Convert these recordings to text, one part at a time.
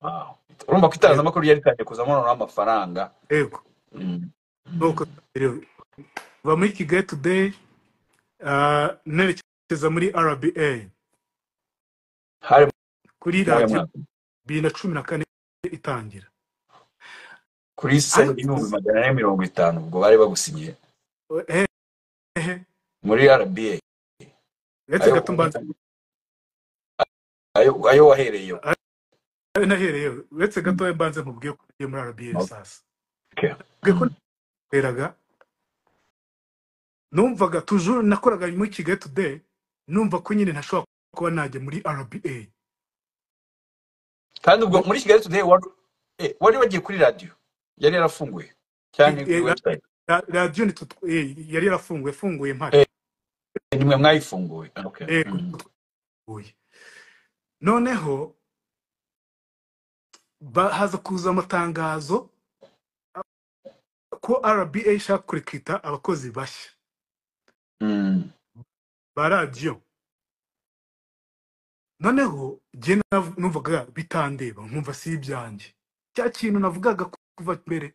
Wow. Urumva ko yego itangazamakuru yari ritangiye kuzamo noneho amafaranga. yego Mm. nuko Mm. rero va muri Kigali Today nerekeza muri RBA Hari kuri mu radiyo mwaka 2014 itangira kuri se ariko 1450 ubwo bari bagusinyiye ehe muri RBA. uretse Ayo gato mbanza ayo wahereyeho. nahereyeho uretse Mm. gato mbanza nkubwiye ko ugiye muri RBA sasa Okay. ubwiye ko Mm. nakoreraga numvaga toujours nakoraga muri Kigali Today numva ko nyine ntashobora kuba najya muri RBA Kandi ubwo muri Kigali Today wari wagiye kuri radio yari yarafunguye cyane kuri website. radiyo yari yarafunguye mpari Nimwe mwayifunguye. Okay. noneho haza kuza amatangazo ko RBA ishaka kurekita abakozi bashya ba radiyo. Noneho jye numvaga bitandeba nkumva si ibyanjye, cya kintu navugaga kuva mbere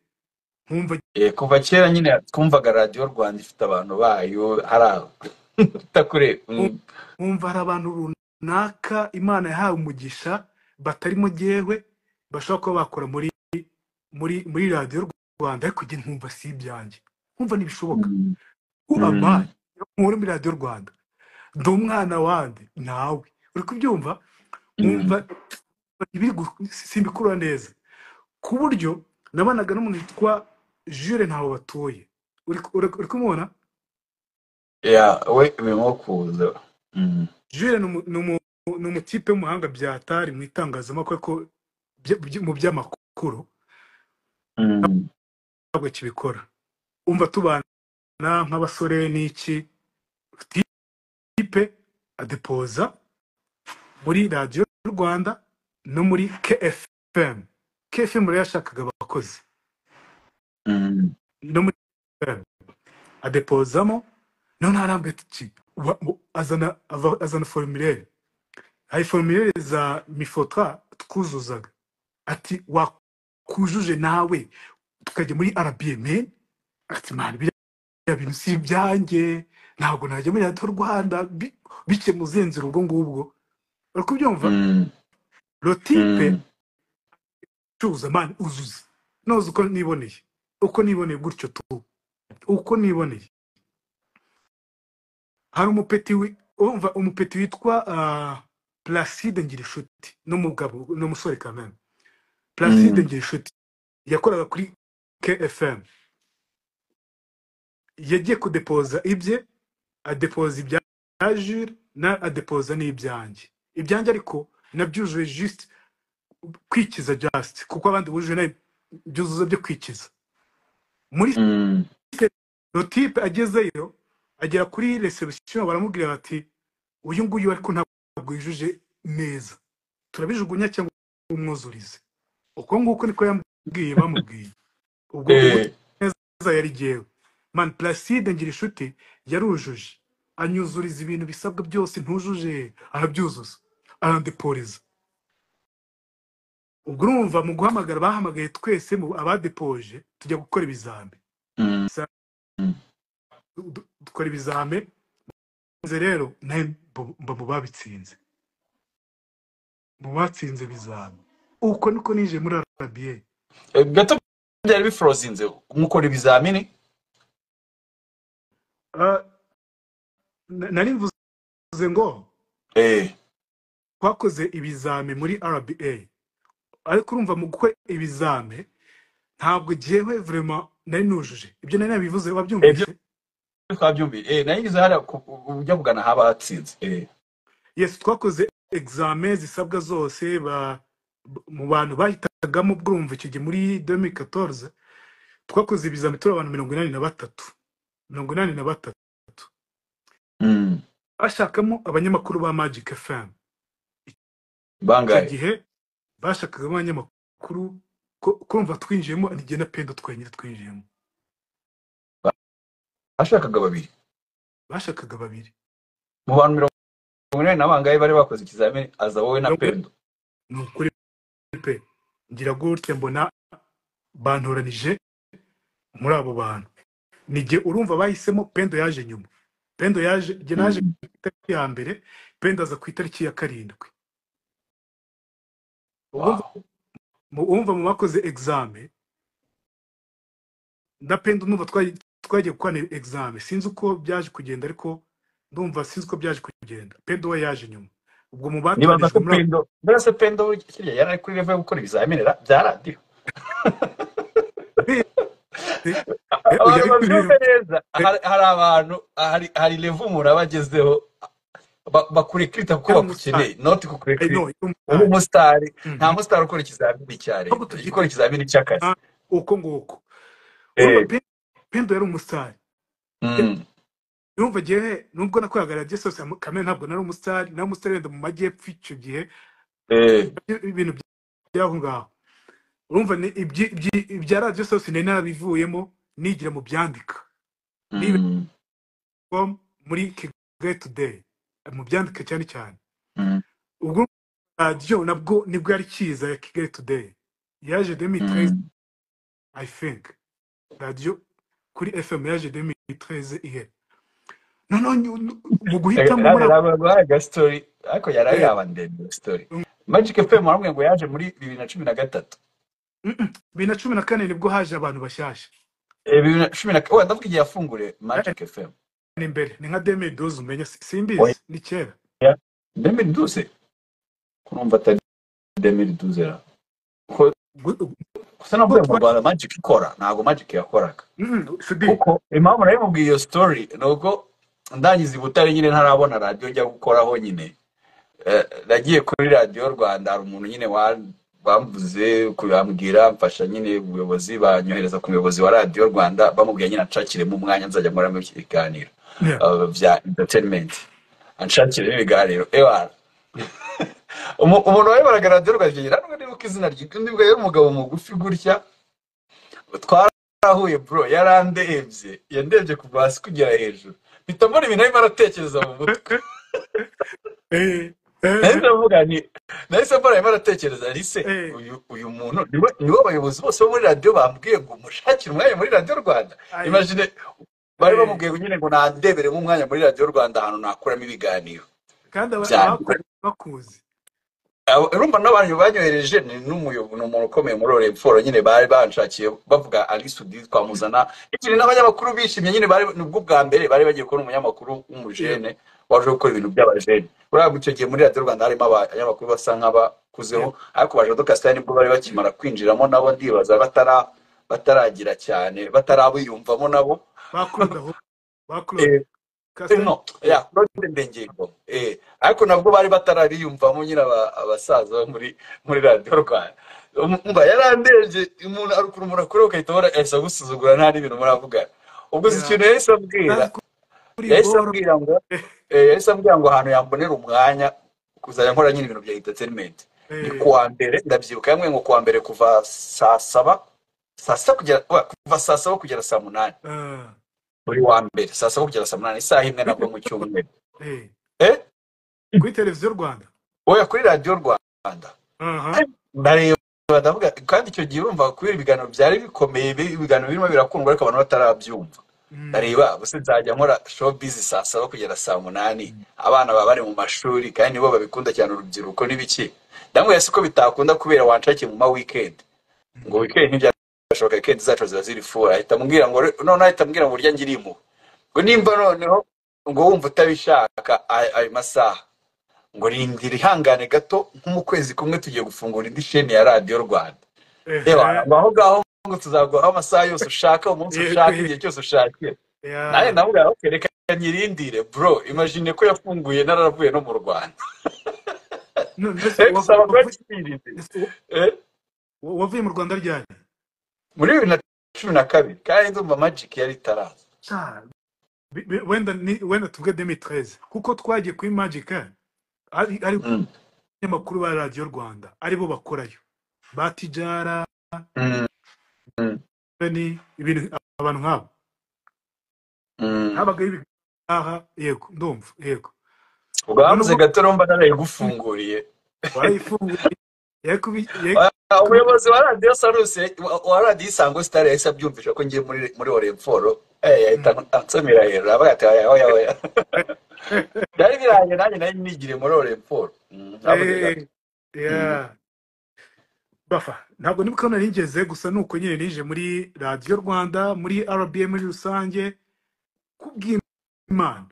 nkumva kuva kera nyine twumvaga radio Rwanda ifite abantu bayo hari takure nkumva hari abantu runaka Imana yahawe umugisha batarimo jyewe bashobora kuba bakora muri radio Rwanda, ariko jye nkumva si ibyanjye, nkumva ntibishoboka. Ama muri radio Rwanda ndi umwana wandi nawe uri kubyumva, nkumva simbikura neza, ku buryo nabanaga n'umuntu witwa Jules ntaho batuye, uri kumubona? we birimo kuza. Jules ni umutipe w'umuhanga byatari mu itangazamakuru ko mu by'amakuru ntabwo kibikora. Umva tubana nk'abasore n'iki, tipe adepoza muri radio Rwanda no muri KFM rero yashakaga abakozi no muri KFM adepozamo, none arambye ati azana formulaire, hari formulaire za mifotra twuzuzaga, ati wakujuje nawe tukajya muri RBA. Ati man biriya bintu si ibyanjye, ntabwo najya muri radio Rwanda bike muzenzero ubwo ngubwo, uri kubyumva? Rotipe tuza man uzuza noze uko niboneye gutyo tu, uko niboneye. Hari umupeti witwa Placide Ngirishuti n'umugabo n'umusore kameme. Placide Ngirishuti yakoraga kuri KFM, yagiye kudepoza ibye, adepoza ibya Jules na adepoza n'ibyanjye ariko nabyujuje juste kwikiza, just kuko abandi bujuje na byuzuzo byo kwikiza. Muri rotipe agezeyo, agera kuri reception baramubwira bati uyu nguyu ariko ntabwo yujuje neza, turabijugunya cyangwa umwuzurize. Uko nguko niko yambwiye, bamubwiye ubwo neza yari jewe man. Placide Ngirishuti yarujuje anyuzuriza ibintu bisabwa byose ntujuje, arabyuzuza arandeporiza. Ubwo urumva mu guhamagara bahamagaye twese mu abadepoje tujya gukora ibizame, dukora ibizame rero mba mu babitsinze, mu batsinze bizame. Uko niko nije muri RBA. Gato byari bifrozinze mukora ibizamini. Nari mvuze ngo twakoze ibizame muri RBA, ariko urumva mu gukora ibizame ntabwo jewe vraiment nari nujuje ibyo nari nabivuze. Wabyumvise? Twabyumviye nayigize hari ujya kugana haba hatsinze. Yes, twakoze examen zisabwa zose mu bantu bahitagamo bwumva icyo gihe muri 2014 twakoze ibizame turi abantu 83 bashakamo abanyamakuru ba Magic FM. Bangaye gihe bashakaga abanyamakuru kumva twinjiyemo nige na Pendo twenyine twinjiyemo. bashakaga babiri mu bantu 80 n'abangaye bari bakoze ikizamini, aza wowe na Pendo. Nukuri pe ngira gutya mbona bantoranije muri abo bantu. Nijye urumva bahisemo, Pendo yaje nyuma. Pendo yaje, jye naje Mm. ku itariki ya mbere, Pendo aza ku itariki ya karindwi. Ubwo Wow. wumva mu bakoze examen na Pendo numva twagiye gukora examen. Sinzi uko byaje kugenda, ariko ndumva sinzi uko byaje kugenda. Pendo we yaje nyuma. Ubwo mu Nibaza batoranijwe ko muri Pendo, mbese Pendo kirya yari ari kuri level yo gukora ibizamini bya radiyo. Abantu yari babyumve neza, hari abantu, hari level umuntu aba agezeho bakurekrita kuko yari umusitari. bakukeneye, not I kukurekrita know, uri yari umusitari. umusitari. Nta musitari ukora ikizamini cya Ahubwo leta, ukora ikizamini cy'akazi. uko nguko. Urumva Pendo yari umusitari. Mm. Urumva gihe nubwo nakoraga radio sose kamere, ntabwo nari umusitari. Nari umusitari wenda mu majyepfo icyo gihe, ibintu byaho ngaho. Urumva ni ibya radio sose nari narabivuyemo, nigira mu byandika. Niba muri Kigali Today, mu byandika cyane cyane. Ubwo radio nabwo nibwo yari kiza ya Kigali Today. Yaje 2013, I think. Radio kuri FM yaje 2013 ihe. Noneho mu guhitamo muri story ariko yari yabandende story. Magic FM waramwe ngo yaje muri 2013. 2014 nibwo haje abantu bashyashya. 2014 ndavuga igihe yafungure Magic FM. Ni mbere, ni nka 2012 umenya, simbizi, ni kera. 2012 kurumva atari 2012 gusa navuye mu Rwanda Magic ikora, ntago Magic yakoraga. Kuko impamvu nayo mubwiye iyo story nuko ndangiza i Butare nyine ntarabona radio njya gukoraho nyine. Nagiye kuri Radio Rwanda, hari umuntu nyine bamvuze kuyambwira, mfasha nyine ubuyobozi banyohereza ku muyobozi wa Radio Rwanda, bamubwiye nyine anshakiremo umwanya nzajya nkoramo ibiganiro bya entertainment, anshakire ibiganiro. Umuntu wayobora Radio Rwanda ntabwo ndibuka izina rye, ndibwo yari umugabo mugufi gutya, twarahuye bro, yarandebye, yandebye kuva hasi kugera hejuru, mpita mbona ibintu arimo aratekereza mu mutwe. Nahise mbona arimo aratekereza, arise uyu muntu niwe abayobozi bose bo muri radio bambwiye ngo mushakire umwanya muri Radio Rwanda. Imagine bari bamubwiye nyine ngo nandeberemo umwanya muri Radio Rwanda ahantu nakuramo ibiganiro. Kandi bakuzi. Urumva n'abantu banyohereje ni n'umuntu ukomeye muri Oremforo nyine bari banshakiye bavuga Alisudi twamuzana. Ikindi n'abanyamakuru bishimye nyine, bari nubwo bwa mbere bari bagiye kubona umunyamakuru w'umujene waje gukora ibintu by'abajene. Urabwo icyo gihe muri Radio Rwanda harimo abanyamakuru basa nk'abakuzeho, ariko baje Dokasitani nibwo bari bakimara kwinjiramo, nabo ndibaza bataragira cyane, batarabiyumvamo nabo. Bakuru no ya Claude Ndengengo ariko nabwo bari batarabiyumvamo nyine abasaza muri Radio Rwanda. Umva yarandeje umuntu arukuru murakuru ukahita ubona esa gusuzugura nta n'ibintu muravuga. Ubwo ikintu yahise ambwira ngo ahantu yambonera umwanya kuzajya nkora nyine ibintu bya entertainment ni kuwa mbere. Ndabyibuka yamwe ngo kuwa mbere kuva saa saba kugera saa 8. Buri wa mbere saa 7 kugera saa 8, isaha imwe nabwo mu cyumweru. Kuri televiziyo Rwanda, oya kuri Radio Rwanda. Ndareba ndavuga, kandi icyo gihe urumva kubera ibiganiro byari bikomeye, ibiganiro birimo birakundwa ariko abantu batarabyumva. Ndareba bose nzajya nkora showbiz saa 7 kugera saa 8, abana baba bari mu mashuri kandi nibo babikunda cyane, urubyiruko n'ibiki. Ndamwe yasiko bitakunda kubera wanshake mu ma weekend, ngo weekend ntibyashoboka, weekend zacu ziba ziri fura. Ahita ambwira ngo none ahita ambwira ngo urya ngirimo ngo nimba noneho ngo wumva utabishaka ayo masaha ngo rindira ihangane gato, mu kwezi kumwe tugiye gufungura indi sheni ya Radio Rwanda. Aho ngaho ngo tuzaguha amasaha yose ushaka, umunsi ushaka, igihe cyose ushakiye. Naye ndavuga okay, reka nyirindire bro. Imagine ko yafunguye naravuye no mu Rwanda. Wavuye mu Rwanda ryari? Muri 2012 kandi ndumva Magic yari itaraza. Wenda tuvuge 2013 kuko twagiye kuri Magic ari abanyamakuru ba Radio Rwanda aribo bakorayo, batijara ni ibintu abantu nkabo habaga ibi aha. Yego ndumva, yego ubwo hamuze gato romba narayigufunguriye. Warayifunguriye umuyobozi wa radiyo Salus wa radiyo Isango Star yahise abyumvisha ko ngiye muri Oremforo yahita ansomera hejuru avuga ati oya byari birangiye nanjye nari nigire muri Oremforo habuze gato. Yeah. Bafa ntabwo nibuka nari ngeze gusa nuko nyine nije muri radiyo Rwanda muri RBA muri rusange kubw'Imana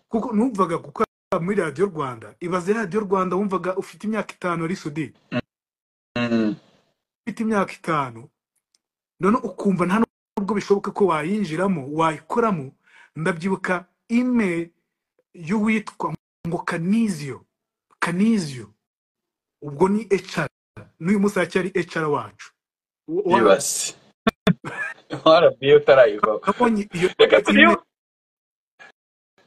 kuko numvaga gukora muri radiyo Rwanda. Ibaze radiyo Rwanda wumvaga ufite imyaka 5 ari Sudi, ufite imyaka 5 none ukumva nta nubwo bishoboka ko wayinjiramo wayikoramo. Ndabyibuka email y'uwitwa ngo Kanizio ubwo ni HR n'uyu musa cyari HR wacu yibase warabiye utarayiva. nabonye iyo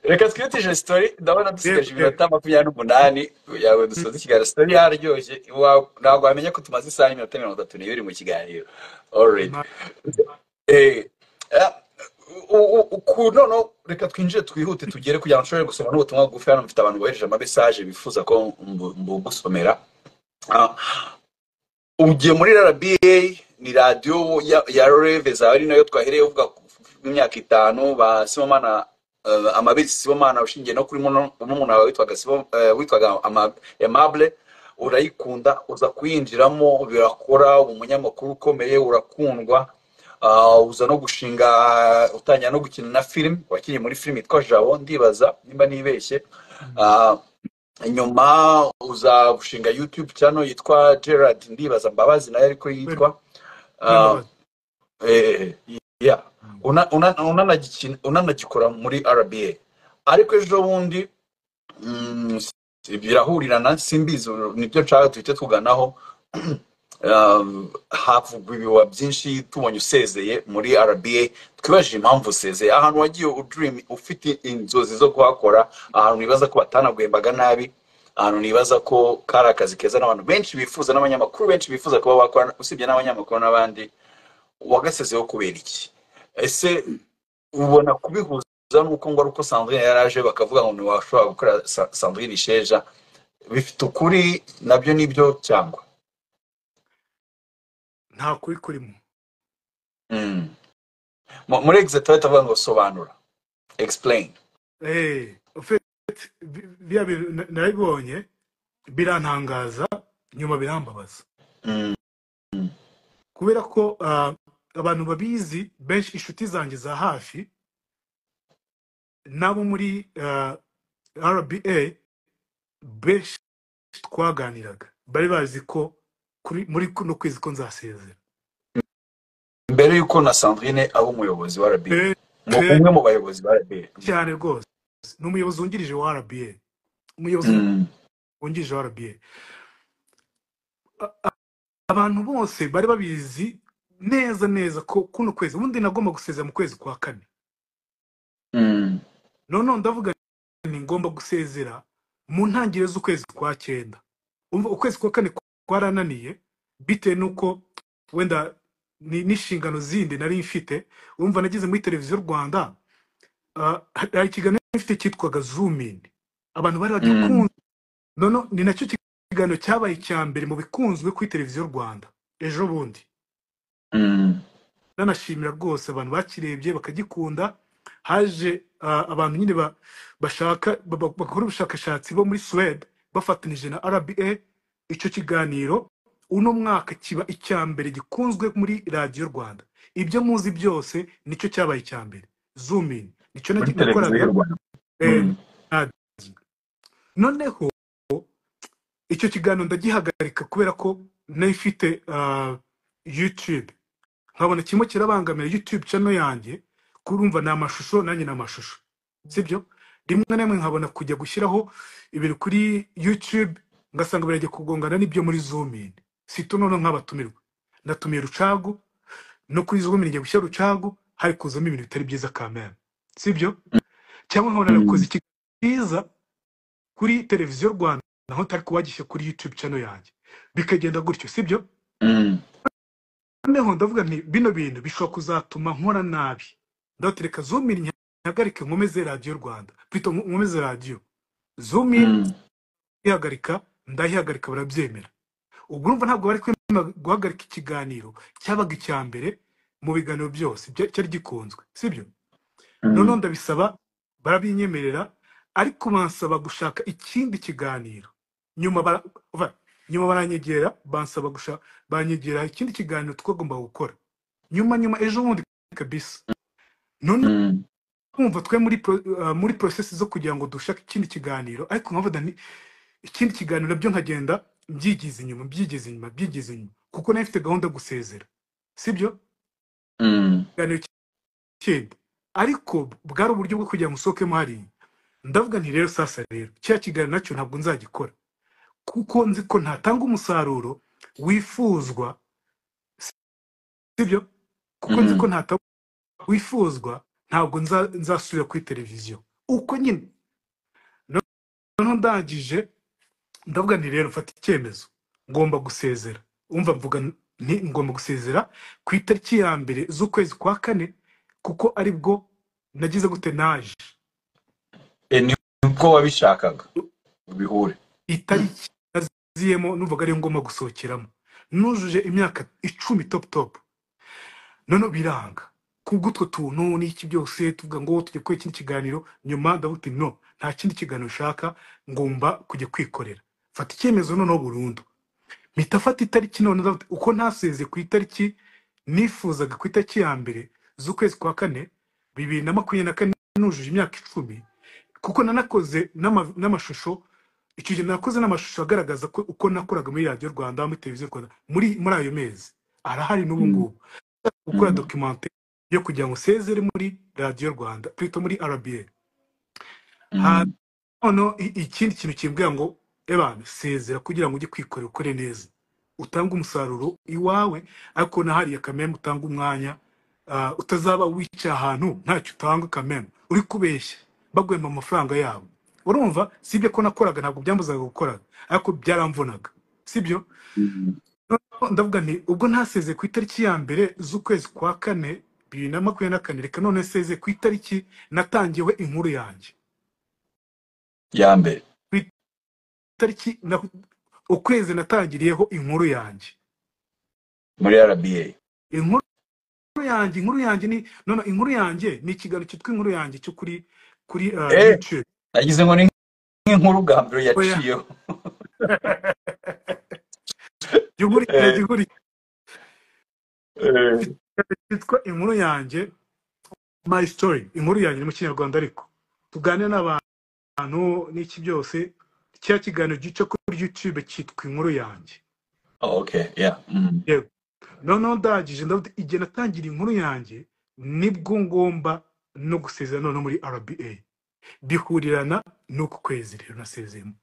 Reka twitije story ndabona dusigaje iminota 28 yawe dusoza ikiganiro. Story yaryoshye ntabwo wamenya ko tumaze isaha n'iminota 32 mu kiganiro already. No, reka twinjire twihute tugere kugira ngo nshobore gusoma n'ubutumwa bugufi. Hano mfite abantu bohereje message bifuza ko mbugusomera. Ugiye muri RBA ni radio ya Reveza ari nayo twahereye uvuga imyaka 5 ba Simomana Amabiri Simomana ushingiye no kuri umuntu wawe witwaga Amable. Urayikunda uza kuyinjiramo birakora umunyamakuru ukomeye urakundwa. Uza no gushinga utanya no gukina na film wakinnye muri film yitwa Jabo ndibaza nimba nibeshye. Nyuma uza gushinga YouTube channel yitwa Gerard ndibaza Mbabazi nayo ariko yitwa yeah unanagikora muri RBA ariko ejo bundi birahurirana simbizi nibyo nshaka tuhite tuganaho. Havugwa ibiwa byinshi tubonye usezeye muri RBA. Twibaje impamvu usezeye ahantu wagiye udream ufite inzozi zo kuhakora, ahantu nibaza ko batanaguhembaga nabi, ahantu nibaza ko kari akazi keza n'abantu benshi bifuza n'abanyamakuru benshi bifuza kuba bakora usibye n'abanyamakuru n'abandi. Wagasezeho kubera iki? Ese ubona kubihuza nuko ngo uko Sandrine yaraje bakavuga ngo ntiwashobora gukora Sandrine Isheja bifite ukuri nabyo nibyo cyangwa nta kuri kurimo? Muri Exeter tavuga ngo sobanura explain. Bya naribonye birantangaza nyuma birambabaza kubera ko abantu babizi benshi inshuti zanjye za hafi nabo muri RBA benshi twaganiraga bari bazi ko muri kuno kwezi ko nzasezera mbere yuko na Sandrine abo umuyobozi wa RBA. Umwe mu bayobozi ba RBA cyane rwose n'umuyobozi wungirije wa RBA, umuyobozi wungirije wa RBA. Abantu bose bari babizi neza ko kuno kwezi ubundi nagomba gusezera mu kwezi kwa 4. None ndavuga ni ngomba gusezera mu ntangiriro z'ukwezi kwa 9. Umva ukwezi kwa 4 kwarananiye bite nuko wenda n'inshingano zindi nari mfite. Umva nagize muri televiziyo Rwanda hari ikiganiro mfite cyitwaga Zoom in, abantu bari bagikunze. None ni nacyo ikiganiro cyabaye cyambere mu bikunzwe kuri televiziyo Rwanda ejo bundi. Nanashimira rwose abantu bakirebye bakagikunda. Haje abantu nyine bashaka bakora ubushakashatsi bo muri Sweden bafatanije na RBA. Icyo kiganiro uno mwaka kiba icyambere gikunzwe muri radio Rwanda. Ibyo muzi byose nicyo cyabaye icyambere. Zoom in nicyo nakoraga. Noneho icyo kiganiro ndagihagarika kubera ko nayifite YouTube. Nkabona kimwe kirabangamira YouTube channel yanjye kurumva na amashusho nanjye na amashusho sibyo. Rimwe na rimwe nkabona kujya gushyiraho ibintu kuri YouTube ngasanga biragiye kugongana n'ibyo muri Zoom in. Sito none nk'abatumirwa natumiye Rucagu no kuri Zoom in ngiye gushyira Rucagu hari kuzamo ibintu bitari byiza kamera sibyo. Cyangwa nkabona nakoze ikiza kuri televiziyo Rwanda naho tari kubagisha kuri YouTube channel yanjye bikagenda gutyo sibyo. Noneho ndavuga nti bino bintu bishobora kuzatuma nkora nabi. Ndatereka Zoom in nyagarike nkomeze radio Rwanda pito nkomeze radio Zoom in ihagarika ndahihagarika barabyemera. ubwo urumva ntabwo bari kwemera guhagarika ikiganiro cyabaga icya mbere mu biganiro byose cyari gikunzwe, sibyo? Noneho ndabisaba, barabinyemerera, ariko bansaba gushaka ikindi kiganiro. Nyuma baranyegera, banyegera ikindi kiganiro twagomba gukora. Nyuma ejo bundi kabisa. None kumva twe muri process zo kugira ngo dushake ikindi kiganiro, ariko nkavuga ni ikindi kiganiro nabyo nkagenda mbyigize inyuma kuko nari mfite gahunda gusezera, sibyo? Kiganiro kindi, ariko bwari uburyo bwo kugira ngo usohokemo hariya. Ndavuga nti rero sasa rero cya kiganiro nacyo ntabwo nzagikora, kuko nzi ko ntatanga umusaruro wifuzwa, sibyo? Kuko nzi ko ntatanga wifuzwa, ntabwo nzasubira kuri televiziyo uko nyine. Noneho ndangije ndavuga nti rero mfata icyemezo, ngomba gusezera. Umva mvuga nti ngomba gusezera ku itariki ya mbere z'ukwezi kwa kane, kuko aribwo nagize gute naje. Niko wabishakaga bihure Itariki naziyemo numvaga ari ngomba gusohokeramo, nujuje imyaka 10 top. None biranga kubw'utwo tuntu n'iki byose tuvuga ngo tujye kwe ikindi kiganiro. Nyuma ndavuga no, nta kindi kiganiro ushaka, ngomba kujya kwikorera. Fata icyemezo noneho burundu. Mpita fata itariki none uko ntaseze ku itariki nifuzaga, ku itariki ya mbere z'ukwezi kwa kane 2024, nujuje imyaka 10, kuko nanakoze n'amashusho. Icyo gihe nakoze n'amashusho agaragaza ko uko nakoraga muri Radio Rwanda, muri televiziyo Rwanda, muri ayo mezi arahari n'ubu ngubu, gukora documentaire yo kugira ngo sezere muri Radio Rwanda, plutôt muri RBA. None ikindi kintu kimbwira ngo ebana sezera kugira ngo ujye kwikorera, ukore neza, utanga umusaruro iwawe, ariko nahariye kameme utanga umwanya, utazaba wica ahantu ntacyo utanga kameme uri kubeshya bagwema amafaranga yabo. Urumva sibye ko nakoraga, ntabwo byambuzaga gukora, ariko byaramvunaga, sibyo? Ndavuga nti ubwo ntaseze ku itariki ya mbere z'ukwezi kwa kane 2024, reka none seze ku itariki natangiwe inkuru yanjye ya mbere, itariki ukwezi natangiriyeho inkuru yanjye muri RBA. Inkuru yanjye ni none inkuru yanjye ni ikiganiro cyitwa inkuru yanjye cyo kuri YouTube. Nagize ngo ni nk'inkuru gambiro yaciyeho. Cyitwa inkuru yanjye, my story. Inkuru yanjye mu Kinyarwanda, ariko tuganira n'abantu n'iki byose. Cya kiganiro gice kuri YouTube cyitwa inkuru yanjye. Okay, yeah. Yego. Noneho ndagije ndavuga igihe natangira inkuru yanjye nibwo ngomba no gusezera none muri RBA. Bihurirana n'uko kwezi rero nasezemo.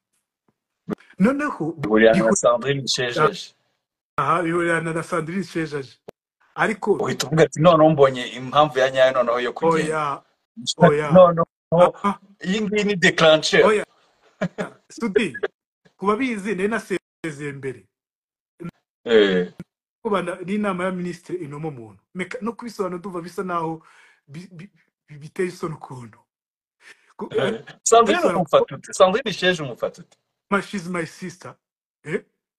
Noneho bihurirana na Sandrine Shejaje. Bihurirana na Sandrine Shejaje. Ariko uhita uvuga ati none mbonye impamvu ya nyayo noneho yo kugenda. Oya. No. Iyi ngiyi ni declencher. Oya. Sudi, kuba bizi nari nasezeye mbere. Kubana n'inama ya ministre inomo muntu. No kubisobanura duva bisa naho biteye isoni ukuntu. Sandrine Shejaje umufatute. She's my sister.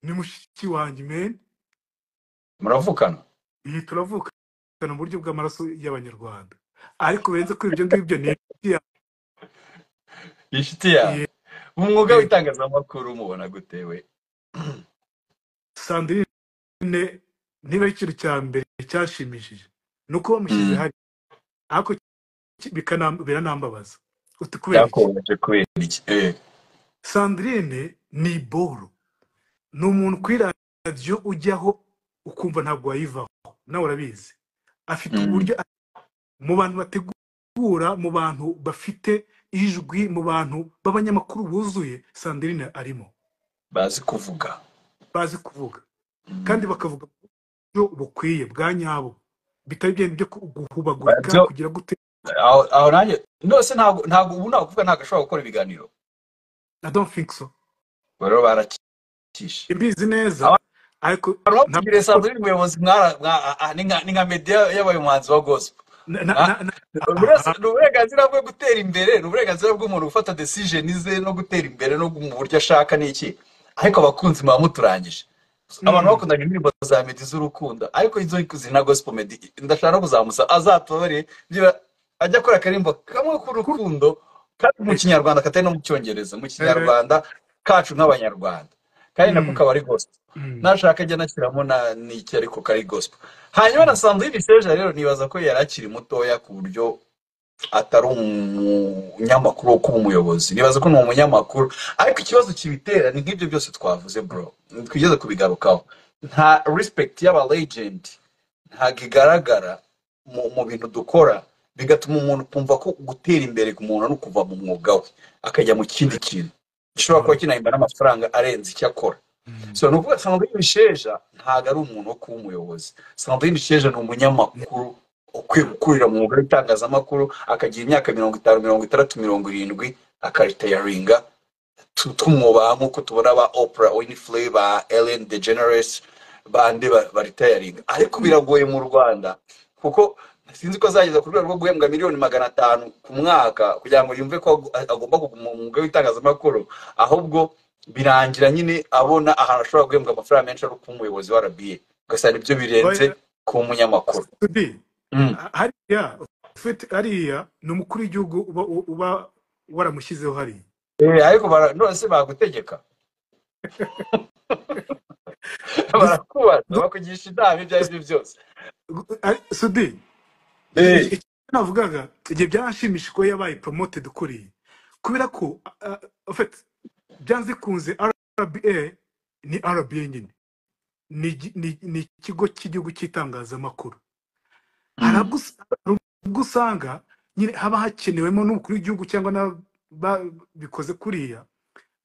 Ni mushiki wanjye men. Muravukana? Turavukana mu buryo bw'amaraso y'Abanyarwanda. Ariko benze ko ibyo ngibyo ni inshuti yawe. Umwuga w'itangazamakuru mubona gutewe. Sandrine niba ikintu cya mbere cyashimishije nuko bamushyize hari, ariko biranambabaza. Kubera iki? Sandrine ni boro, ni umuntu kuri radio ujyaho ukumva ntabwo wayivaho, nawe urabizi. Afite uburyo mu bantu bategura, mu bantu bafite ijwi, mu bantu b'abanyamakuru buzuye, Sandrine arimo. Bazi kuvuga kandi bakavuga byo bukwiye bwa nyabo, bitari byo guhubagurika kugira gute. Aho nanjye nose ntabwo ubu nakuvuga ntagashobora gukora ibiganiro. I don't think so. Baro barakisha imbizi neza, ariko ntabwo Sandrine umuyobozi ni nka media y'abayobozi wa gospel. Uburenganzira bwo gutera imbere, uburenganzira bw'umuntu ufata decision ze no gutera imbere no mu buryo ashaka n'iki, ariko abakunzi muba muturangije. abantu bakundaga indirimbo za Meddy z'urukundo ariko izo zina gospel Meddy ndashaka no kuzamusa azatore ajya akora akarimbo kamwe k'urukundo kandi mu kinyarwanda katari no mu cyongereza mu kinyarwanda kacu nk'abanyarwanda kandi nako kaba ari gospel nashaka ajya nashyiramo n'iki ariko kari gospel hanyuma na Sandrine Sheja rero nibaza ko yari akiri mutoya ku buryo atari umunyamakuru wo kuba umuyobozi nibaza ko ni umunyamakuru ariko ikibazo kibitera ni nk'ibyo byose twavuze bro twigeze kubigarukaho nta respect y'aba legend ntabwo igaragara mu bintu dukora bigatuma umuntu kumva ko gutera imbere ku muntu no kuva mu mwuga we akajya mu kindi kintu gishobora kuba kinahimba n'amafaranga arenze icyo akora so nukuvuga Sandrine Sheja ntabwo ari umuntu wo kuba umuyobozi Sandrine Sheja ni umunyamakuru ukwiye gukurira mu mwuga w'itangazamakuru akagira imyaka 50 60 70 akaritayaringa tumwubaha nk'uko tubona ba Oprah Winfrey ba Ellen DeGeneres bande baritayaringa ariko biragoye mu Rwanda kuko sinzi ko azageza ku rwego rwo guhembwa miliyoni 500 ku mwaka kugira ngo yumve ko agomba kuguma mu mwuga w'itangazamakuru ahubwo birangira nyine abona ahantu ashobora guhembwa amafaranga menshi ari ku muyobozi wa RBA ugasanga ibyo birenze ku munyamakuru hariya ni umukuru w'igihugu uba waramushyizeho hariya ariko none se bagutegeka barakubaza bakugisha inama ibyo ari byo byose Sudi navugaga igihe byaranshimishije ko yabaye promoted ukuriye kubera ko byanze kunze RBA ni RBA nyine ni ikigo cy'igihugu cy'itangazamakuru ubwo usanga nyine haba hakenewemo n'umukuru w'igihugu cyangwa bikoze kuriya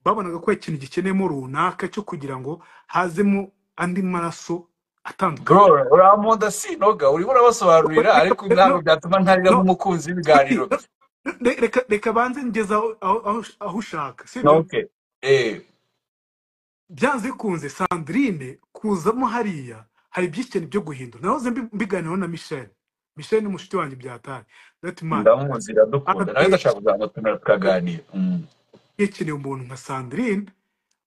babonaga ko ikintu gikeneyemo runaka cyo kugira ngo hazemo andi maraso atandukanye uramonda sinoga urimo urabasobanurira ariko ntabwo byatuma ntarira nk'umukunzi w'ibiganiro reka banze ngeza aho ushaka byanze bikunze Sandrine kuzamo hariya hari by'ikintu byo guhindura nahoze mbiganiraho na Michel ni mushiti wanjye byataye ndamuzi iradukunda nawe ndashaka kuzamutumira tukaganira yekeneye umuntu nka Sandrine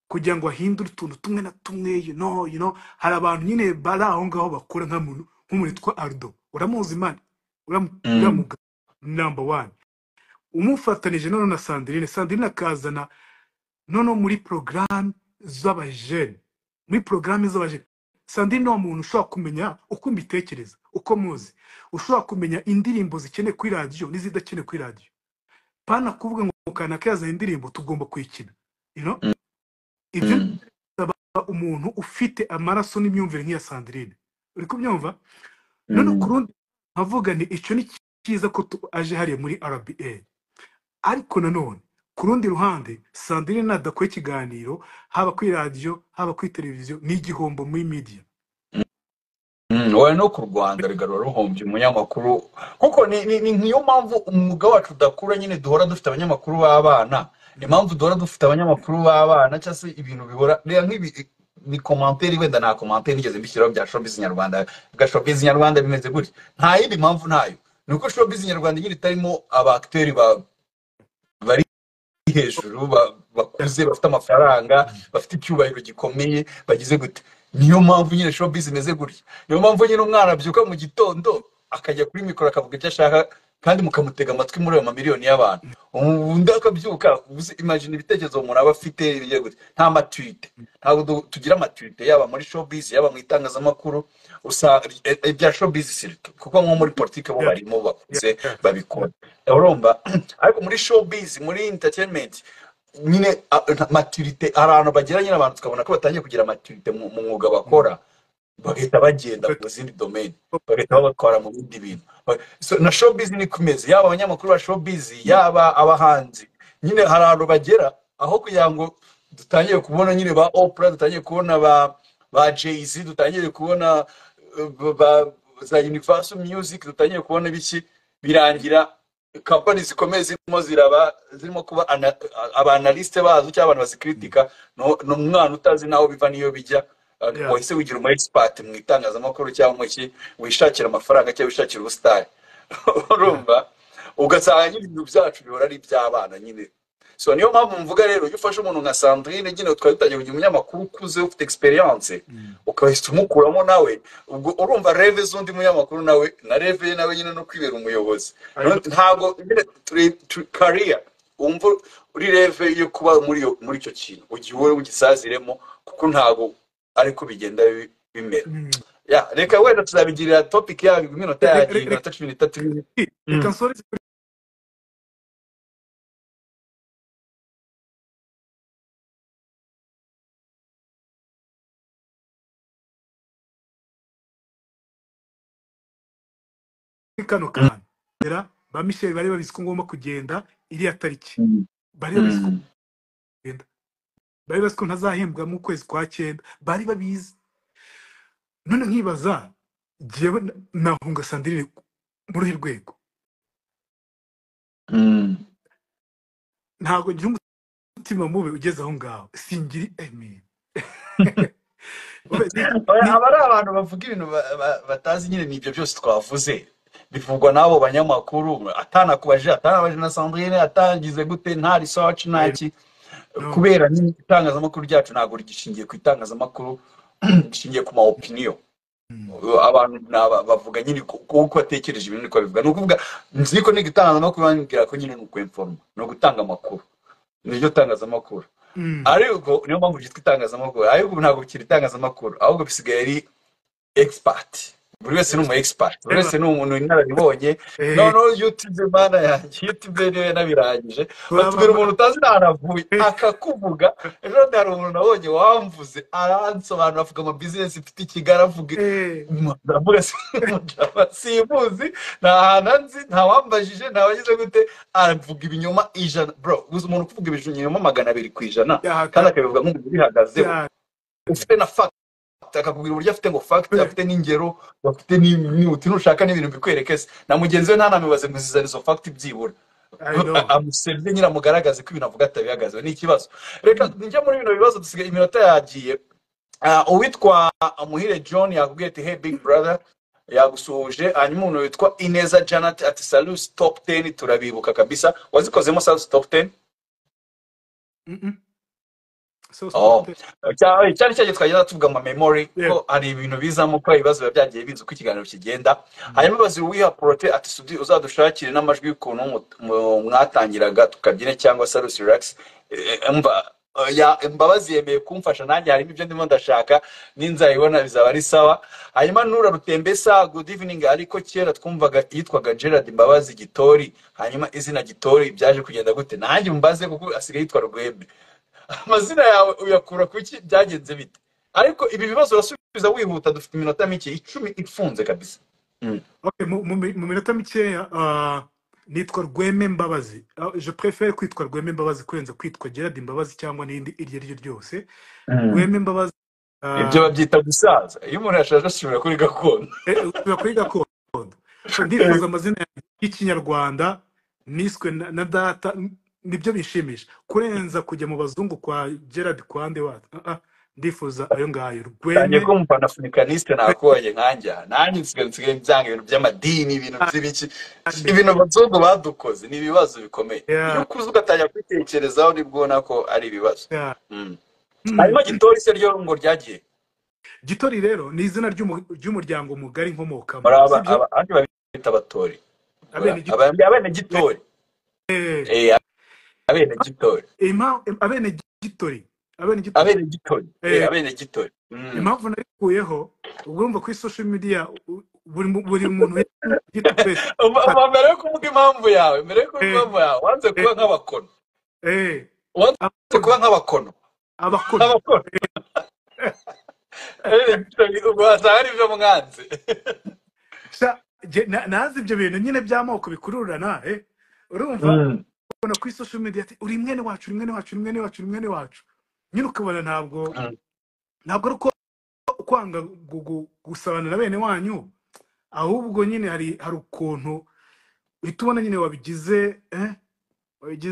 kugira ngo ahindure utuntu tumwe na tumwe you know hari abantu nyine bari aho ngaho bakora nk'umuntu witwa Ardo uramuzi man uramuga number 1 umufatanije none na Sandrine akazana none muri programme z'abajene Sandrine ni umuntu ushobora kumenya uko mbitekereza uko muzi ushobora kumenya indirimbo zikeneye kuri radio n'izidakeneye kuri radio pana kuvuga ngo kana kaza indirimbo tugomba kwikina ibyo umuntu ufite amaraso n'imyumvire nk'iya Sandrine uri kubyumva none kurundi nkavuga ni icyo ni cyiza ko aje hariya muri RBA ariko nanone kurundi ruhande Sandrine nadakora ikiganiro haba kuri radio haba kuri televiziyo ni igihombo muri media wowe no ku Rwanda rigarura ruhombye umunyamakuru kuko ni nk'iyo mpamvu umwuga wacu udakura nyine duhora dufite abanyamakuru b'abana impamvu duhora dufite abanyamakuru b'abana cyangwa se ibintu bihora reba nk'ibi ni commentaire wenda nta commentaire nigeze mbishyiraho bya Showbiz Nyarwanda bwa Showbiz Nyarwanda bimeze gutya nta yindi mpamvu ntayo nuko Showbiz Nyarwanda nyine itarimo abacteurs bari hejuru bakuze bafite amafaranga bafite icyubahiro gikomeye bagize gute niyo mpamvu nyine Showbiz imeze gutya niyo mpamvu nyine umwana abyuka mu gitondo akajya kuri mikoro akavuga icyo ashaka kandi mukamutega amatwi muri ayo mamiliyoni y'abantu ubundi akabyuka imagine ibitekerezo umuntu aba afite bigiye gute nta maturite ntabwo tugira maturite yaba muri Showbiz yaba mu itangazamakuru usa ibya Showbiz sirito kuko nko muri politike bo barimo bakuze babikora urumva ariko muri Showbiz muri entertainment nyine maturite abantu bagira nyine abantu tukabona ko batangiye kugira maturite mu mwuga bakora bagahita bagenda mu zindi domain bagahita bakora mu bindi bintu na Showbiz ni kumeze yaba abanyamakuru ba Showbiz yaba abahanzi nyine hari abantu bagera aho kugira ngo dutangiye kubona nyine ba Oprah dutangiye kubona ba Jay-Z dutangiye kubona za Universal Music dutangiye kubona biki birangira company zikomeye zirimo kuba abanaliste bazo cyangwa abantu bazikritika no mwana utazi naho biva niyo bijya wese wigira umu expert mu itangazamakuru cyangwa iki wishakira amafaranga cyangwa wishakira ubusitari urumva ugasanga nyine ibintu byacu bihora ari iby'abana nyine so niyo mpamvu mvuga rero iyo ufashe umuntu nka Sandrine nyine twari dutangiye kugira umunyamakuru ukuze ufite experience ukahita umukuramo nawe ubwo urumva reve z'undi munyamakuru nawe na reve nawe nyine no kwibera umuyobozi ntabwo career umva uri reve yo kuba muri icyo kintu ugiye wowe ugisaziremo kuko ntabwo ariko bigenda bimera ya reka wenda tuzabigirira topic ya iminota yagiye iminota 13 reka nsore kano kana ba Michel bari babizi ko ngomba kugenda iriya tariki bari babizi ko kugenda bari babizi ko ntazahembwa mu kwezi kwa 9 bari babizi none nkibaza jewe nahunga Sandrine muri rwego ntago ngira umutima mubi ugeze aho ngaho singiri abari abantu bavuga ibintu batazi nyine nibyo byose twavuze bivugwa nabo banyamakuru atanakubaje na Sandrine atangize gute nta research ntaki kubera ni itangazamakuru ryacu ntago rigishingiye ku itangazamakuru gishingiye ku ma opinion abantu bavuga nyine kuko atekereje ibintu niko bivuga no kuvuga nziko ni itangazamakuru bangira ko nyine nuko informa no gutanga amakuru niryo tangazamakuru ariko niyo mpamvu cyitwa itangazamakuru ariko ntago kiri itangazamakuru ahubwo bisigaye ari expert buri wese n'umu expert buri wese n'umuntu inararibonye no YouTube mana yanjye YouTube niwe nabirangije batubwira umuntu utazi naravuye akakuvuga ejo hari umuntu nabonye wamvuze aransobanura avuga ama business ifite ikigaravuga ndavuga simuzi ntahananzi ntawambajije ntabagize gute aravuga ibinyoma ijana bro gusa umuntu kuvuga ibinyoma 200% kandi akabivuga nk'umuntu bihagazeho ufite na fact akakubwira uburyo afite ngo fact afite n'ingero bafite n'uti nushaka n'ibintu bikwerekese na mugenzi we ntanamibaze ngo zizarizo fact byibura amusebye nyira mugaragaze ko ibintu avuga atabihagaze ni ikibazo reka njya muri bino bibazo dusigaye iminota yagiye uwitwa Muhire John yakubwiye ati hey big brother yagusuhuje hanyuma umuntu witwa Ineza Janet ati salute top 10 turabibuka kabisa wazikozemo salute top 10 cyari cyagiye twagenda tuvuga mu memory ko hari ibintu bizamo ko ibibazo byagiye biza uko ikiganiro kigenda hanyuma bazira wiha prote ati sudi uzadushakire n'amajwi y'ukuntu mwatangiraga tukabyine cyangwa Salus Relax Mbabazi yemeye kumfasha nanjye harimo ibyo ndimo ndashaka ninzayibona bizaba ari sawa hanyuma Nura Rutembesa good evening ariko kera twumvaga yitwaga Gerard Mbabazi Gitori hanyuma izina Gitori byaje kugenda gute nanjye mbaze kuko asigaye yitwa Rwembe amazina yawe uyakura kuki byagenze bite ariko ibi bibazo urasubiza wihuta dufite iminota mike 10 ifunze kabisa okay mu minota mike nitwa Rweme Mbabazi je préfère kwitwa Rweme Mbabazi kurenza kwitwa Gerard Mbabazi cyangwa n'indi iryo ryose Rweme Mbabazi ibyo babyita gusaza iyo umuntu yashaje ashobora kuri gakondo kuri gakondo ndifuza amazina y'ikinyarwanda niswe na data nibyo bishimisha kurenza kujya mu bazungu kwa Gerard Kwande watu ndifuza ayo ngayo Rweme ko umpanafricaniste nakoye nkanja nanjye nsigaye byanga ibintu by'amadini ibintu by'ibiki ibintu bazungu badukoze ni ibibazo bikomeye iyo kuza ugatanya kwitekerezaho nibwo ko ari ibibazo hanyuma Gitori se ryo ngo ryagiye Gitori rero ni izina ry'umuryango mugari nkomoka abandi babita Batori abene Gitori abene Gitori abene Gitori impamvu narikuyeho ugomba kuri social media buri muntu mbere yo kuvuga impamvu yawe wanze kuba nk'abakono wanze kuba nk'abakono wasanga ibyo mwanze nazi ibyo bintu nyine by'amoko bikururana urumva ubona kuri social media ati uri mwene wacu nyine ukabona ntabwo ari uko kwanga gusabana na bene wanyu ahubwo nyine hari ukuntu uhita ubona nyine wabigize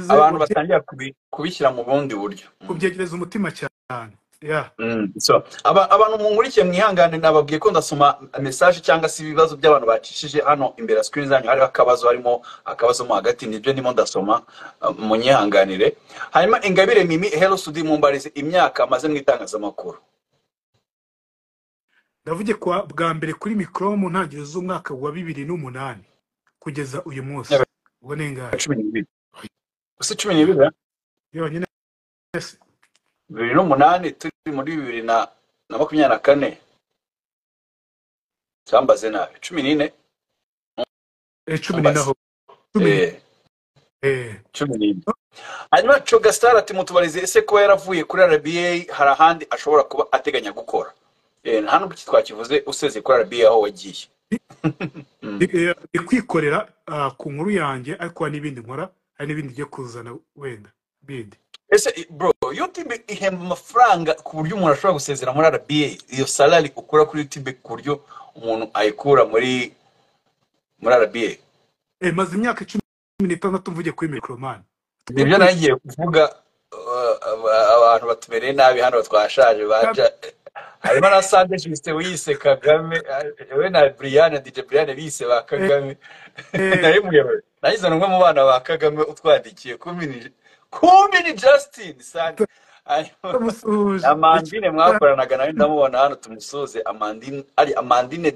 abantu batangira kubishyira mu bundi buryo kubyegereza umutima cyane yeah. So abantu munkurikiye mwihangane, nababwiye ko ndasoma message cyangwa se ibibazo by'abantu bacishije hano imbere ya screen zanyu, hariho akabazo, harimo akabazo mo hagati, nibyo ndimo ndasoma, munyihanganire. Hanyuma Ingabire Mimi, hello Sudi, mumbarize imyaka amaze mu itangazamakuru. ndavuge kwa bwa mbere kuri mikro mu ntangiriro z'umwaka wa 2008 kugeza uyu munsi. Ubwo nengaye 12 gusa 12 yonyine 2008 turi muri 2024 cyambaze nabi 14 10 naho 14. Hanyuma Cogastar ati mutubarize ese ko yaravuye kuri RBA hari ahandi ashobora kuba ateganya gukora? Hano iki twakivuze, useze kuri RBA aho wagiye kwikorera ku nkuru yanjye, ariko hari n'ibindi nkora, hari n'ibindi byo kuzana wenda bindi. Ese bro, YouTube ihemba amafaranga ku buryo umuntu ashobora gusezera muri RBA, iyo salary ukura kuri YouTube ku buryo umuntu ayikura muri RBA? Maze imyaka 16 mvuge kuri microman. Nibyo nagiye kuvuga, abantu batumereye nabi hano twashaje baja. Harimo na Sande Juste wiyise Kagame, we na Brian, DJ Brian bise ba Kagame. Narimwewe nahize numwe mu bana ba Kagame utwandikiye kumini Justin Sande. Amandine mwakoranaga nawe ndamubona hano, tumusoze. Amandine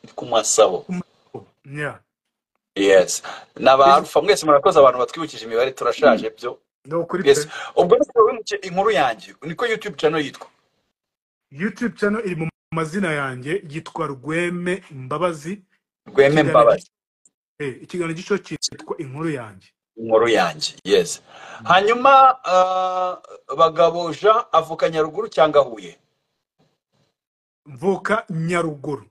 Dikumasabo. Yeah. Yes. N'abarufa mwese murakoze, abantu batwibukije imibare, turashaje byo. Yes. Ubwo inkuru yanjye niko YouTube channel yitwa. YouTube channel iri mu mazina yanjye, yitwa Rweme Mbabazi. Rweme Mbabazi. Ikiganiro gico cyitwa inkuru yanjye. Inkuru yanjye, yes. Hanyuma Bagabo Jean avuka Nyaruguru cyangwa Huye? Mvuka Nyaruguru.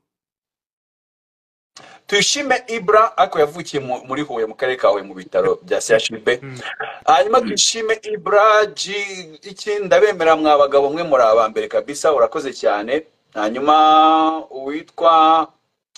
Tuyishime Ibra ako yavukiye muri Huye mu karere ka Huye mu bitaro bya CHB. Hanyuma Tuyishime Ibra iki ndabemera mwa bagabo mwe muri abambere kabisa, urakoze cyane. Hanyuma uwitwa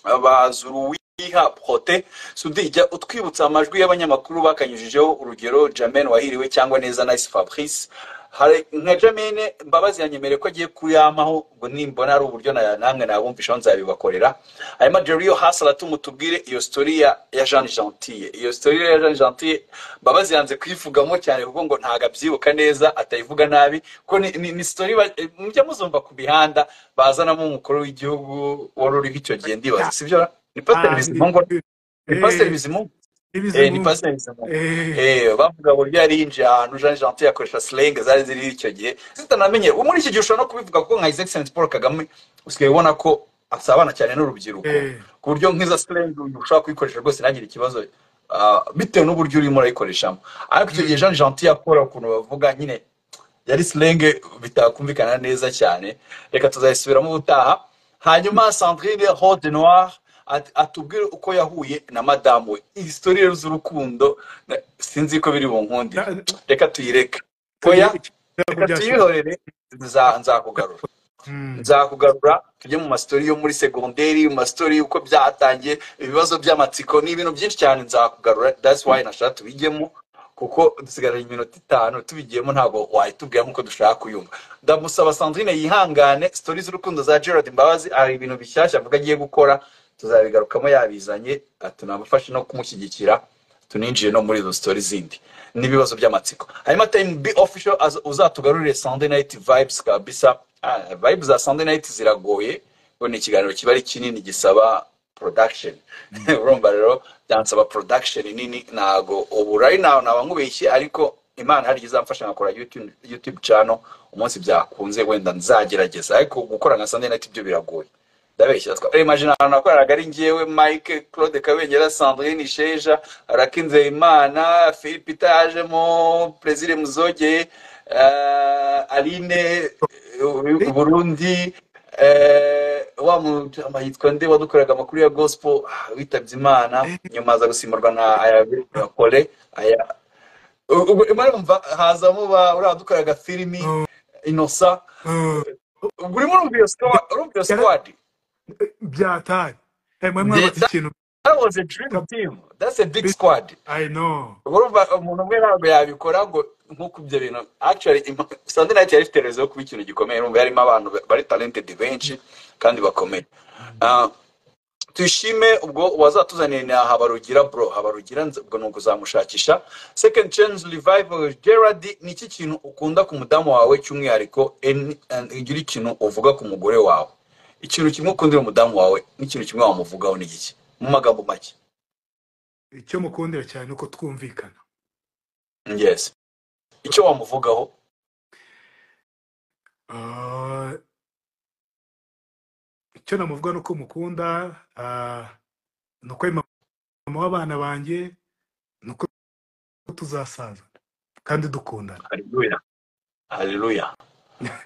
Abazuru wiha Prote Sudi, jya utwibutsa amajwi y'abanyamakuru bakanyujijeho, urugero Jamen Wahiriwe cyangwa Neza Nice Fabrice. Hari nka Jamene Mbabazi yanyemereye ko agiye kuyamaho, ngo nimbona ari uburyo namwe nabumvisha nzabibakorera. Hanyuma Jerio Hasala tumutubwire iyo story ya Jean Gentil. Iyo story ya Jean Gentil Mbabazi yanze kwivugamo cyane kuko ngo ntaga abyibuka neza, atayivuga nabi ko ni story mujya muzumva ku bihanda bazanamo umukuru w'igihugu wari icyo gihe, ndibaza sibyo? Ni Pastor Bizimungu. Ni Pastor Bizimungu. Ni Pastor Bizimungu. Bavuga buryo yari yinjiye ahantu Jean Gentil yakoresha slang zari ziri icyo gihe. Sitanamenye muri iki gihe ushobora no kubivuga kuko nka His Excellency Paul Kagame usigaye ubona ko asabana cyane n'urubyiruko ku buryo nk'iza slang ushobora kuyikoresha rwose ntagire ikibazo, bitewe n'uburyo urimo urayikoreshamo. Ariko icyo gihe Jean Gentil yakora ukuntu bavuga nyine yari slang bitakumvikana neza cyane. Reka tuzayisubiramo ubutaha. Hanyuma Sandrine Rode Noir atubwire uko yahuye na madamu we. Iyi story rero z'urukundo sinzi ko biri bunkundi, reka tuyireka oya, reka tuyihorere. Nzakugarura tujye mu mastori yo muri segonderi, mu mastori uko byatangiye, ibibazo by'amatsiko n'ibintu byinshi cyane. Nzakugarura, that's why nashaka tubigemo, kuko dusigaranye iminota 5 tubigiyemo ntabwo wahitubwira nkuko dushaka kuyumva. Ndamusaba Sandrine yihangane, stories z'urukundo za Gerard Mbabazi ari ibintu bishyashya avuga agiye gukora, tuzabigarukamo yabizanye, tunabafashe no kumushyigikira, tuninjiye no muri izo stories zindi n'ibibazo by'amatsiko. Hanyuma Time Be Official uzatugarurire Sunday Night Vibes kabisa. Vibes za Sunday Night ziragoye, ngo ni ikiganiro kiba ari kinini gisaba production. Urumva rero byansaba production nini, nago ubu right now nabangubeshye, ariko Imana hari izamfasha ngakora YouTube channel umunsi byakunze, wenda nzagerageza, ariko gukora nka Sunday Night byo biragoye. Ndabeshya imagine nakoraga ari ngewe Mike Claude Kabengera, Sandrine Sheja, Arakinze Imana, Philippe Tajemo, Plaisir Muzoge, Aline Burundi, wa mutama yitwa nde wadukoraga amakuru ya gospel witabye Imana, nyuma aza gusimurwa na Kole aya. Urumva hazamo uradukoraga filimi Inosa, urimo urumva squad byatari. Mwe mwabati ikintu that was a dream team. That's a big squad. I know. Urumva umuntu umwe ntabwo yabikora ngo nk'uko ibyo bintu actually Sunday Night yari ifite rezo kuba ikintu gikomeye, urumva yarimo abantu bari talented benshi kandi bakomeye. Tuyishime ubwo wazatuzaniye na Habarugira bro, Habarugira ubwo nuko uzamushakisha. Second chance revival Gerard, ni iki kintu ukunda ku mudamu wawe cy'umwihariko, igira ikintu uvuga ku mugore wawe, ikintu kimwe ukundira umudamu wawe n'ikintu kimwe wamuvugaho ni iki mu magambo make? Icyo mukundira cyane uko twumvikana. Yes, icyo wamuvugaho. Icyo namuvuga nuko mukunda, nuko mama w'abana banjye, nuko tuzasaza kandi dukundana. Haleluya, haleluya.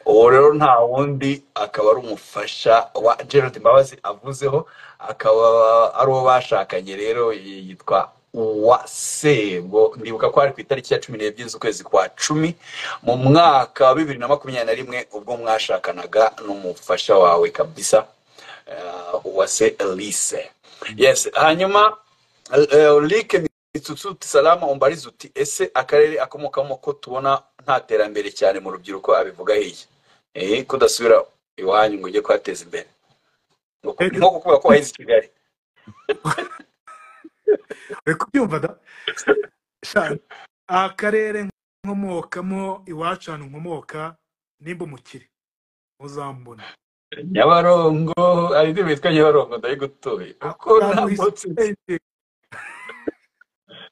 Uwo rero nta wundi akaba ari umufasha wa Gerard Mbabazi avuzeho, akaba ari uwo bashakanye rero, yitwa Uwase. Ngo ndibuka ko ari ku itariki ya 12 z'ukwezi kwa 10 mu mwaka wa 2021 ubwo mwashakanaga n'umufasha wawe kabisa, Uwase Elise. Yes, hanyuma Like Mitsutsu salama umbariza uti ese akarere akomokamo ko tubona nta terambere cyane mu rubyiruko abivuga hiye, kudasubira iwanyu ngo ujye kwateza imbere, nko kuvuga ko wahize Kigali. Reka byumva da akarere nkomokamo iwacu hano nkomoka nimba umukire uzambona Nyabarongo, ari ndi bitwa Nyabarongo ndayigutuye uko nambotse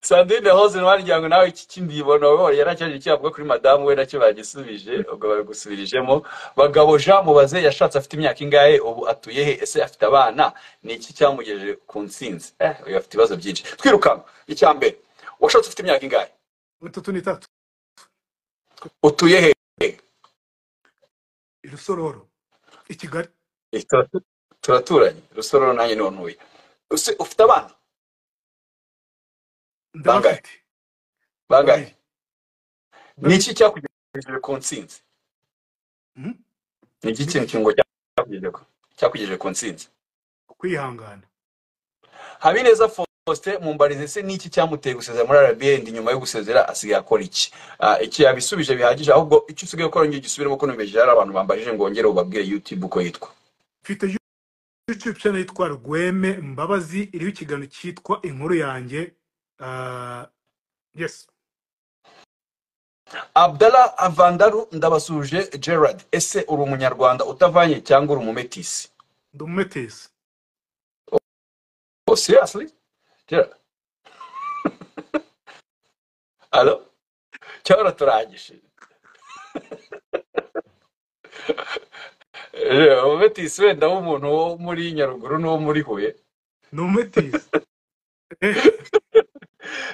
Sandrine Hose n'abaryango nawe iki kindi yibona wowe yaracyaje cyavuga kuri madamu we nacyo bagisubije, ubwo babigusubirijemo. Bagabo Jean mubaze yashatse afite imyaka ingahe, ubu atuye he, ese afite abana, ni iki cyamugejeje ku ntsinzi? Uyu afite ibibazo byinshi. Twirukana icya mbere, washatse ufite imyaka ingahe? 33. Utuye he? Rusororo i Kigali. Turaturanye Rusororo, nanjye niho ntuye. Ufite abana bangahe? Ni iki cyakugejeje ku ntsinzi? Ni iki kintu ngo cyakugejeje ku ntsinzi? Kwihangana. Habineza Faustin mumbarize se ni iki cyamuteye gusezera muri RBA, ndi nyuma yo gusezera asigaye akora iki? Iki yabisubije bihagije, ahubwo icyo usigaye gukora ngiye gisubiremo ko numbeje hari abantu bambajije ngo ngere ubabwire YouTube uko yitwa. Mfite YouTube channel yitwa Rweme Mbabazi, iriho ikiganiro cyitwa Inkuru Yanjye. Yes. Abdallah Avandaru ndabasuje. Gerard, ese uri umunyarwanda utavanye cyangwa uri umumetisi? Ndi umumetisi. Oh seriously? Gerard. Allo? Cyora turangije. Umumetisi wenda w'umuntu wo muri Nyaruguru n'uwo muri Huye. Ni umumetisi.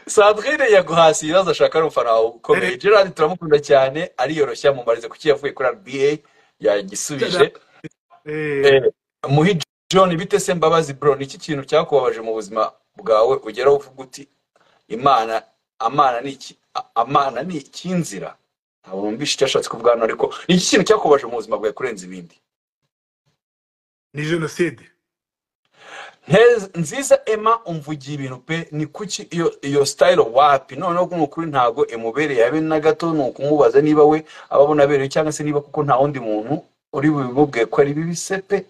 Sandrine yaguhasi ibibazo ashaka ari umufana wawe ukomeye. Gerard turamukunda cyane, ariyoroshya mumarize kuki yavuye kuri RBA yagisubije. Muhi John bite se Mbabazi bro, niki kintu cyakubabaje mu buzima bwawe ugeraho uvuga uti amana ni ikinzira? Ntabwo mbishe icyo ashatse kuvuga hano, ariko niki kintu cyakubabaje mu buzima bwawe kurenza ibindi? Ni jenoside. Nziza Emma umvugiye ibintu pe, ni kuki iyo style wapi noneho n'ukuri ntago emubereye yabe na gato, no kumubaza niba we ababona abereye cyangwa se niba kuko nta wundi muntu uri bubibwe ko ari bibisepe.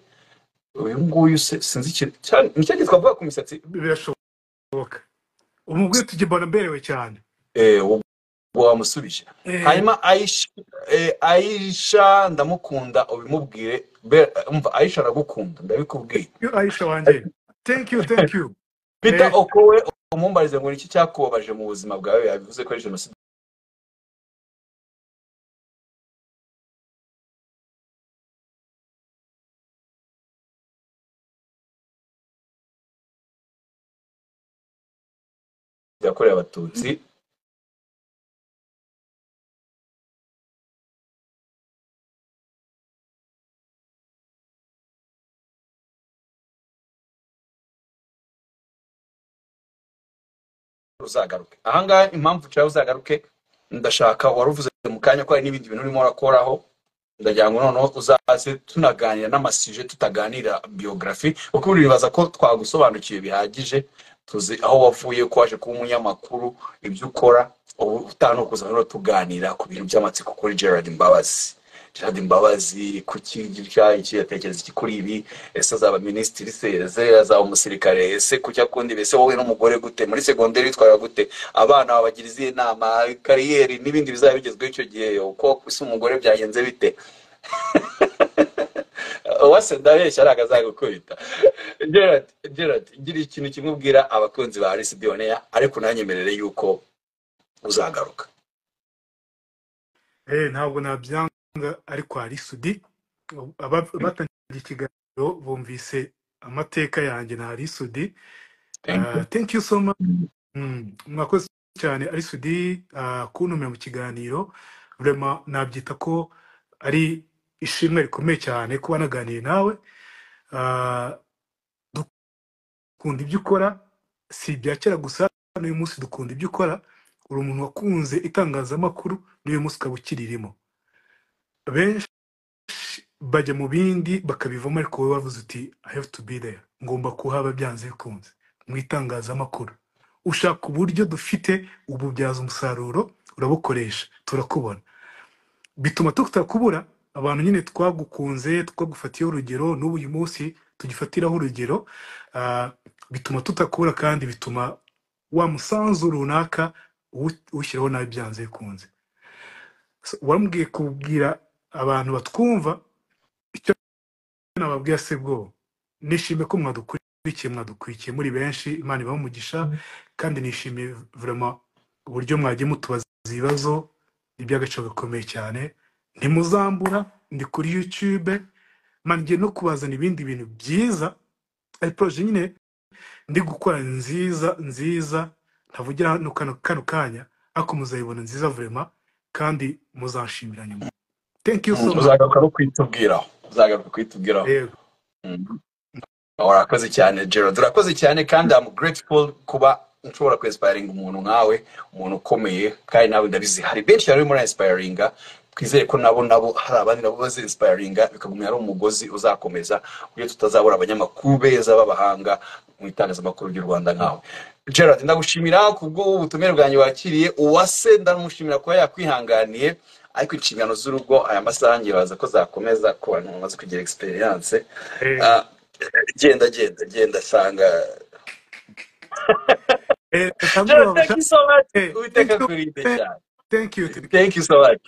Uyu nguyu sinzi cyane nicyo gitwavuga ku misatsi birashoboka. Umugwe tugibona berewe cyane. Wamusubije. Hanyuma Aisha ndamukunda ubimubwire. Umva Aisha aragukunda ndabikubwiye. Aisha wanje. Thank you. Peter Okowe umumbarize ngo iki cyakubabaje mu buzima bwawe, yabivuze ko ari jenoside yakorewe Abatutsi. Uzagaruke ahangaha, impamvu cyawe uzagaruke ndashaka waruvuze mu kanya ko hari n'ibindi bintu urimo urakoraho ndagira ngo noneho uzaze tunaganira n'amasije tutaganira biography kuko uribaza ko twagusobanukiye bihagije tuzi aho wavuye ko waje kuba umunyamakuru ibyo ukora ubu utanukuza rero tuganira ku bintu by'amatsiko kuri Gerard Mbabazi kuki iki yatekereza iki kuri ibi ese azaba minisitiri se azaba umusirikare ese kuki akundi bese wowe n'umugore gute muri segonderi twara gute abana babagiriza inama kariyeri n'ibindi bizaba bigezweho icyo gihe uko ese umugore byagenze bite wase ndabeshya aragazagukubita Gerard ngira ikintu kimwe ubwira abakunzi ba Ris Dionea ariko nanyemerere yuko uzagaruka ntabwo nabyanga ariko hari Sudi batangiye ikiganiro bumvise amateka yanjye na hari Sudi. Thank you so much. Mwakoze cyane ari Sudi kuntumira mu kiganiro. Vraiment nabyita ko ari ishimwe rikomeye cyane kuba naganiye nawe. Dukunda ibyo ukora si ibya kera gusa, n'uyu munsi dukunda ibyo ukora. Uri umuntu wakunze itangazamakuru n'uyu munsi ukaba ukiririmo. Benshi bajya mu bindi bakabivamo ariko wowe wavuze uti I have to be there, ngomba kuhaba byanze bikunze mu itangazamakuru. Ushaka uburyo dufite ububyaza umusaruro urabukoresha, turakubona. Bituma tutakubura abantu nyine twagukunze twagufatiye urugero n'ubu uyu munsi tugifatiraho urugero. Bituma tutakubura kandi bituma wa musanzu runaka ushyiraho nabi byanze bikunze. Wambwiye kubwira abantu batwumva icyo nababwiye se bwo nishimiye ko mwadukurikiye muri benshi, Imana ibahe umugisha, kandi nishimiye vraiment uburyo mwagiye mutubaza ibibazo iby'agaciro gakomeye cyane. Ntimuzambura, ndi kuri YouTube ngiye no kubazana ibindi bintu byiza, ari projet nyine ndi gukora nziza ntavugira no kano kanya, ariko muzayibona nziza vraiment kandi muzashimira nyuma. Thank you so much. Uzagaruka kwitubwiraho. Urakoze cyane Gerard, urakoze cyane kandi I'm grateful kuba nshobora kwinspiring umuntu nkawe, umuntu ukomeye, kandi nawe ndabizi hari benshi bari muri inspiringa. Twizere ko nabo hari abandi nabo bazi inspiringa bikagumya ari umugozi uzakomeza kuyo tutazabura abanyamakuru beza b'abahanga mu itangazamakuru ry'u Rwanda nkawe. Gerard, ndagushimira kubwo ubutumire bwanyu wakiriye. Uwase ndamushimira ko yakwihanganiye, ariko inshingano z'urugo aya masaha ngibaza ko zakomeza ku bantu bamaze kugira experience. Genda sanga. Thank you so much. Thank you. Thank you so much.